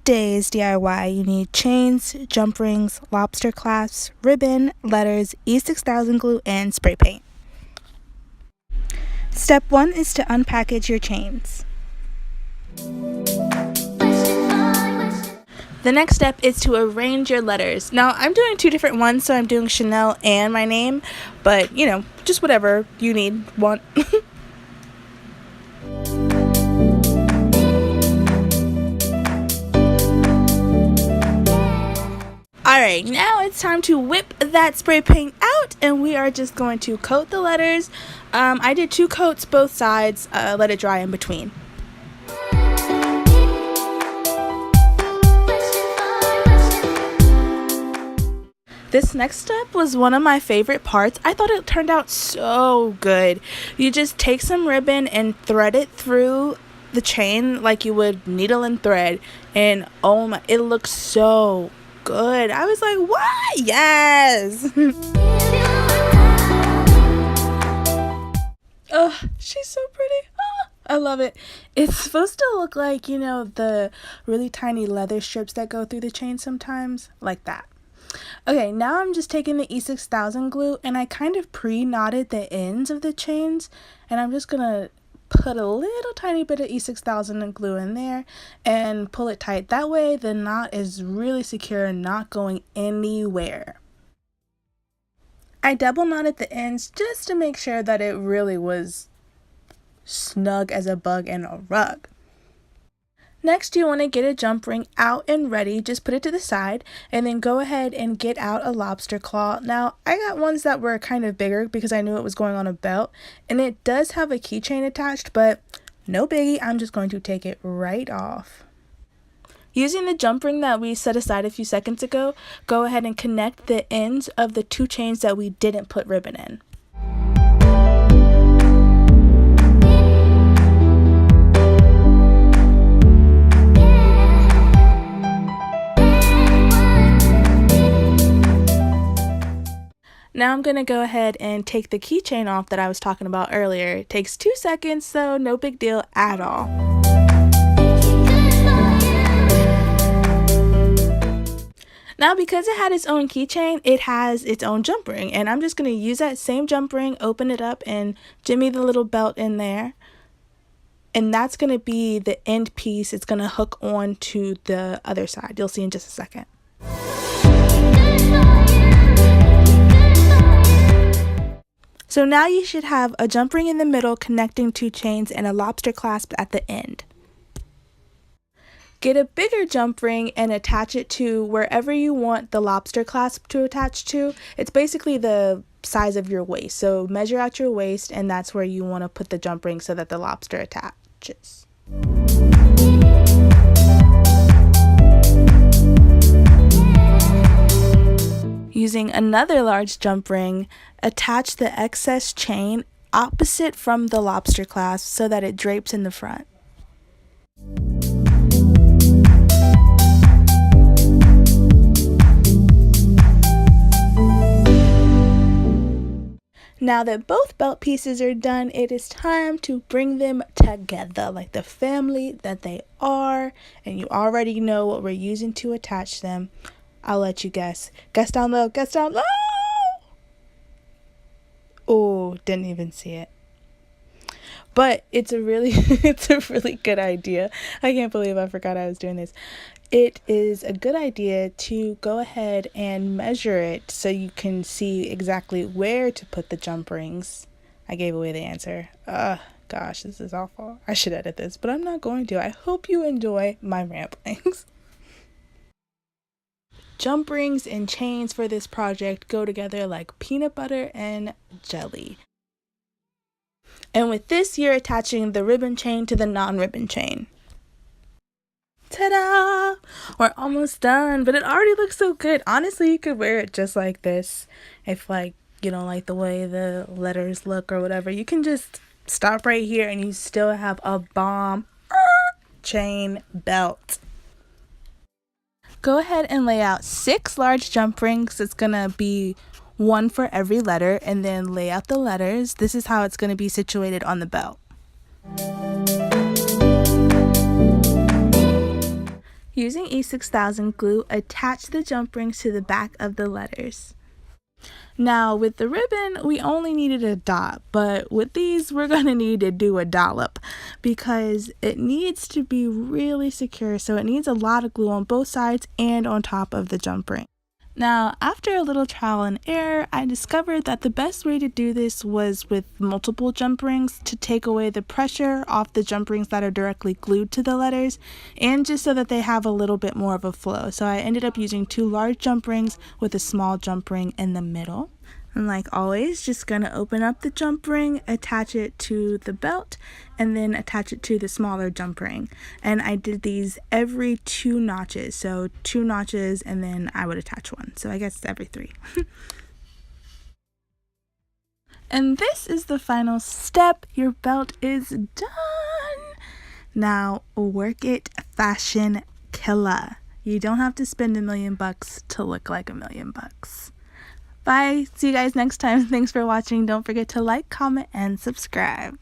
today's DIY, you need chains, jump rings, lobster clasps, ribbon, letters, E6000 glue, and spray paint. Step 1 is to unpackage your chains. The next step is to arrange your letters. Now, I'm doing 2 different ones, so I'm doing Chanel and my name, but just whatever you want. Alright, now it's time to whip that spray paint out, and we are just going to coat the letters. I did 2 coats both sides, let it dry in between. This next step was one of my favorite parts. I thought it turned out so good. You just take some ribbon and thread it through the chain like you would needle and thread, and oh my, it looks so good. I was like, what? Yes. Oh, she's so pretty. Oh, I love it. It's supposed to look like, the really tiny leather strips that go through the chain sometimes, like that. Okay, now I'm just taking the E6000 glue, and I kind of pre-knotted the ends of the chains, and I'm just gonna put a little tiny bit of E6000 glue in there and pull it tight. That way the knot is really secure and not going anywhere. I double knotted the ends just to make sure that it really was snug as a bug in a rug. Next, you want to get a jump ring out and ready. Just put it to the side and then go ahead and get out a lobster claw. Now, I got ones that were kind of bigger because I knew it was going on a belt, and it does have a keychain attached, but no biggie. I'm just going to take it right off. Using the jump ring that we set aside a few seconds ago, go ahead and connect the ends of the 2 chains that we didn't put ribbon in. Now I'm going to go ahead and take the keychain off that I was talking about earlier. It takes 2 seconds, so no big deal at all. Now, because it had its own keychain, it has its own jump ring, and I'm just going to use that same jump ring, open it up, and jimmy the little belt in there. And that's going to be the end piece. It's going to hook on to the other side. You'll see in just a second. So now you should have a jump ring in the middle connecting 2 chains and a lobster clasp at the end. Get a bigger jump ring and attach it to wherever you want the lobster clasp to attach to. It's basically the size of your waist. So measure out your waist, and that's where you want to put the jump ring so that the lobster attaches. Using another large jump ring, attach the excess chain opposite from the lobster clasp so that it drapes in the front. Now that both belt pieces are done, it is time to bring them together like the family that they are, and you already know what we're using to attach them. I'll let you guess. Guess down low. Guess down low. Oh, didn't even see it. But it's a really good idea. I can't believe I forgot I was doing this. It is a good idea to go ahead and measure it so you can see exactly where to put the jump rings. I gave away the answer. Gosh, this is awful. I should edit this, but I'm not going to. I hope you enjoy my ramblings. Jump rings and chains for this project go together like peanut butter and jelly. And with this, you're attaching the ribbon chain to the non-ribbon chain. Ta-da! We're almost done, but it already looks so good. Honestly, you could wear it just like this. If you don't like the way the letters look or whatever, you can just stop right here and you still have a bomb chain belt. Go ahead and lay out 6 large jump rings. It's gonna be 1 for every letter, and then lay out the letters. This is how it's gonna be situated on the belt. Using E6000 glue, attach the jump rings to the back of the letters. Now with the ribbon, we only needed a dot, but with these, we're going to need to do a dollop because it needs to be really secure, so it needs a lot of glue on both sides and on top of the jump ring. Now, after a little trial and error, I discovered that the best way to do this was with multiple jump rings to take away the pressure off the jump rings that are directly glued to the letters, and just so that they have a little bit more of a flow. So I ended up using 2 large jump rings with a small jump ring in the middle. And like always, just gonna open up the jump ring, attach it to the belt, and then attach it to the smaller jump ring. And I did these every 2 notches, so 2 notches and then I would attach one. So I guess every 3. And this is the final step. Your belt is done. Now work it, fashion killer. You don't have to spend $1 million to look like $1 million. Bye. See you guys next time. Thanks for watching. Don't forget to like, comment, and subscribe.